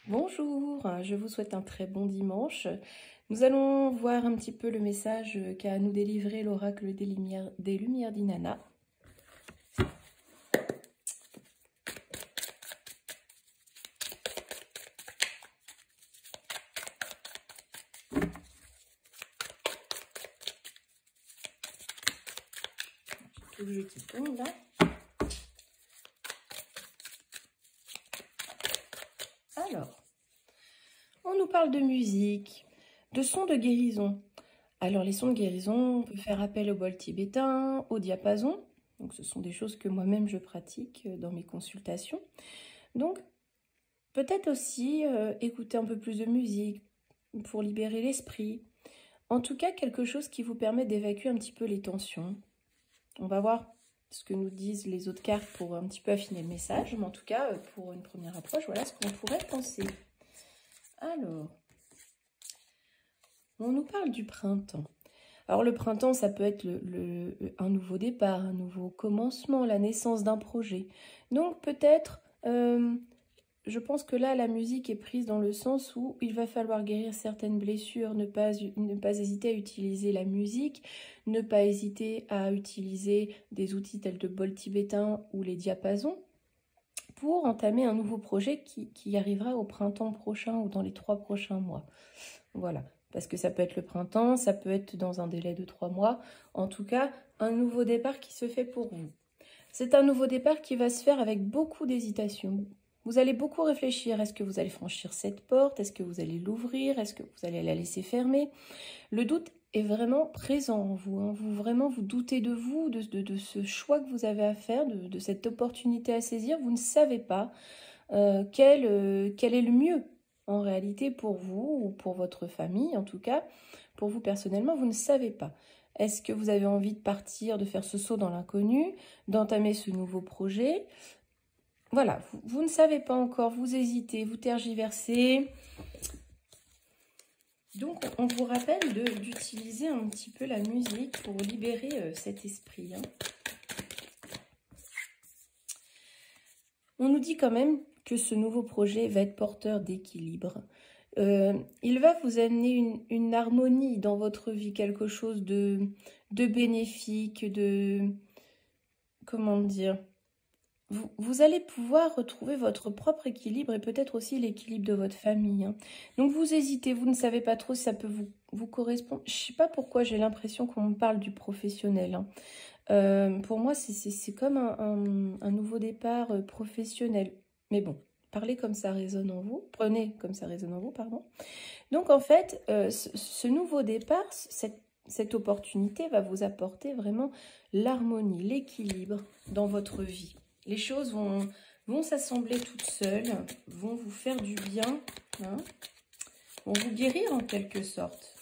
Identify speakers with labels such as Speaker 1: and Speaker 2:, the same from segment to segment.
Speaker 1: Bonjour, je vous souhaite un très bon dimanche. Nous allons voir un petit peu le message qu'a à nous délivrer l'oracle des Lumières d'Inanna. Tout le jeu qui tombe là. Alors, on nous parle de musique, de sons de guérison. Alors les sons de guérison, on peut faire appel au bol tibétain, au diapason. Donc ce sont des choses que moi-même je pratique dans mes consultations. Donc peut-être aussi écouter un peu plus de musique pour libérer l'esprit. En tout cas, quelque chose qui vous permet d'évacuer un petit peu les tensions. On va voir ce que nous disent les autres cartes pour un petit peu affiner le message. Mais en tout cas, pour une première approche, voilà ce qu'on pourrait penser. Alors, on nous parle du printemps. Alors le printemps, ça peut être un nouveau départ, un nouveau commencement, la naissance d'un projet. Donc peut-être, je pense que là, la musique est prise dans le sens où il va falloir guérir certaines blessures, ne pas hésiter à utiliser la musique, ne pas hésiter à utiliser des outils tels de bol tibétain ou les diapasons pour entamer un nouveau projet qui arrivera au printemps prochain ou dans les 3 prochains mois. Voilà. Parce que ça peut être le printemps, ça peut être dans un délai de 3 mois. En tout cas, un nouveau départ qui se fait pour vous. C'est un nouveau départ qui va se faire avec beaucoup d'hésitation. Vous allez beaucoup réfléchir. Est-ce que vous allez franchir cette porte? Est-ce que vous allez l'ouvrir? Est-ce que vous allez la laisser fermer? Le doute est vraiment présent en vous. Hein. Vous doutez de vous, de ce choix que vous avez à faire, de cette opportunité à saisir. Vous ne savez pas quel est le mieux en réalité pour vous ou pour votre famille. En tout cas, pour vous personnellement, vous ne savez pas. Est-ce que vous avez envie de partir, de faire ce saut dans l'inconnu, d'entamer ce nouveau projet? Voilà, vous ne savez pas encore, vous hésitez, vous tergiversez. Donc, on vous rappelle d'utiliser un petit peu la musique pour libérer cet esprit. Hein. On nous dit quand même que ce nouveau projet va être porteur d'équilibre. Il va vous amener une harmonie dans votre vie, quelque chose de bénéfique, comment dire, vous allez pouvoir retrouver votre propre équilibre et peut-être aussi l'équilibre de votre famille. Hein. Donc vous hésitez, vous ne savez pas trop si ça peut vous correspondre. Je ne sais pas pourquoi j'ai l'impression qu'on me parle du professionnel. Hein. Pour moi, c'est comme un nouveau départ professionnel. Mais bon, parlez comme ça résonne en vous. Prenez comme ça résonne en vous, pardon. Donc en fait, ce nouveau départ, cette opportunité va vous apporter vraiment l'harmonie, l'équilibre dans votre vie. Les choses vont s'assembler toutes seules, vont vous faire du bien, hein, vont vous guérir en quelque sorte.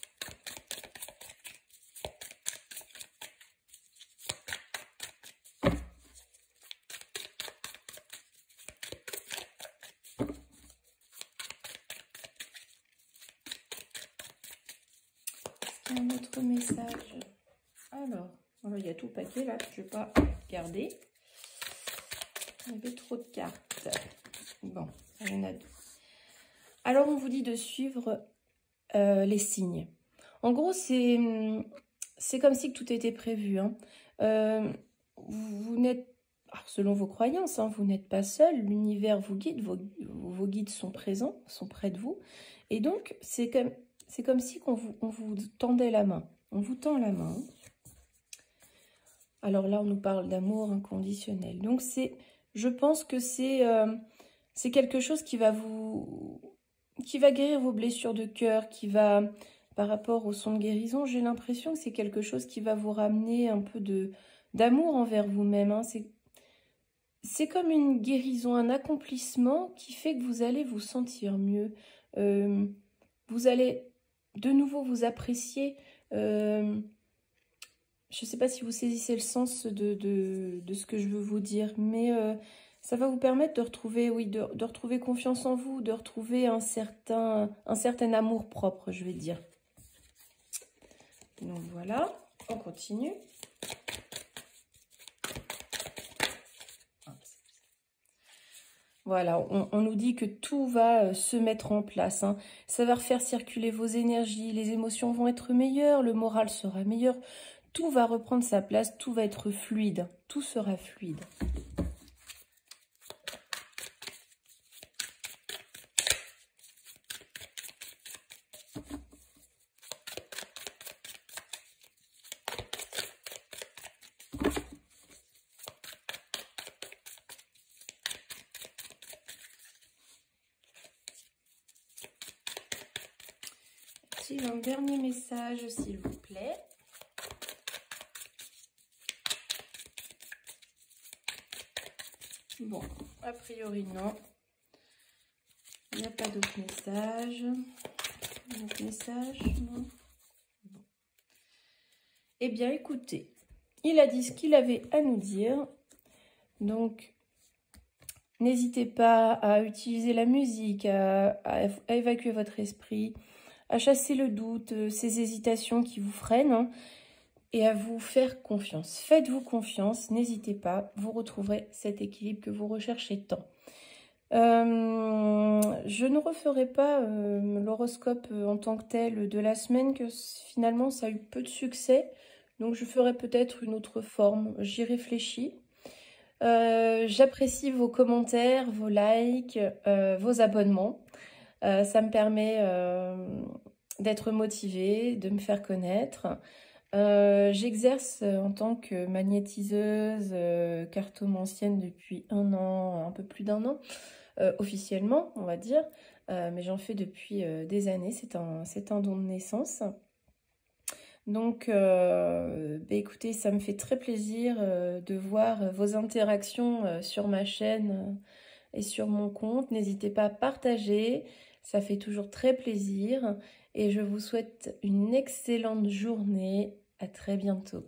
Speaker 1: Est-ce qu'il y a un autre message? Alors, il y a tout le paquet là, je ne vais pas garder. Il y avait trop de cartes. Bon, il y en a 2. Alors, on vous dit de suivre les signes. En gros, c'est comme si tout était prévu. Hein. Vous n'êtes, selon vos croyances, hein, vous n'êtes pas seul. L'univers vous guide, vos guides sont présents, sont près de vous. Et donc, c'est comme si on vous tendait la main. On vous tend la main. Alors là, on nous parle d'amour inconditionnel. Donc, je pense que c'est quelque chose qui va guérir vos blessures de cœur, qui va, par rapport au son de guérison, j'ai l'impression que c'est quelque chose qui va vous ramener un peu d'amour envers vous-même. Hein. C'est comme une guérison, un accomplissement qui fait que vous allez vous sentir mieux. Vous allez de nouveau vous apprécier. Je ne sais pas si vous saisissez le sens de ce que je veux vous dire, mais ça va vous permettre de retrouver, de retrouver confiance en vous, de retrouver un certain amour propre, je vais dire. Donc voilà, on continue. Voilà, on nous dit que tout va se mettre en place, hein. Ça va refaire circuler vos énergies, les émotions vont être meilleures, le moral sera meilleur. Tout va reprendre sa place, tout va être fluide, tout sera fluide. Un dernier message, s'il vous plaît. Bon, a priori, non. Il n'y a pas d'autres messages. D'autres messages, non. Bon. Eh bien, écoutez, il a dit ce qu'il avait à nous dire. Donc, n'hésitez pas à utiliser la musique, à évacuer votre esprit, à chasser le doute, ces hésitations qui vous freinent, hein, et à vous faire confiance. Faites-vous confiance, n'hésitez pas, vous retrouverez cet équilibre que vous recherchez tant. Je ne referai pas l'horoscope en tant que tel de la semaine, que finalement ça a eu peu de succès, donc je ferai peut-être une autre forme, j'y réfléchis. J'apprécie vos commentaires, vos likes, vos abonnements. Ça me permet d'être motivée, de me faire connaître. J'exerce en tant que magnétiseuse, cartomancienne depuis 1 an, un peu plus d'1 an, officiellement, on va dire. Mais j'en fais depuis des années, c'est un don de naissance. Donc, écoutez, ça me fait très plaisir de voir vos interactions sur ma chaîne et sur mon compte. N'hésitez pas à partager, ça fait toujours très plaisir. Et je vous souhaite une excellente journée. À très bientôt.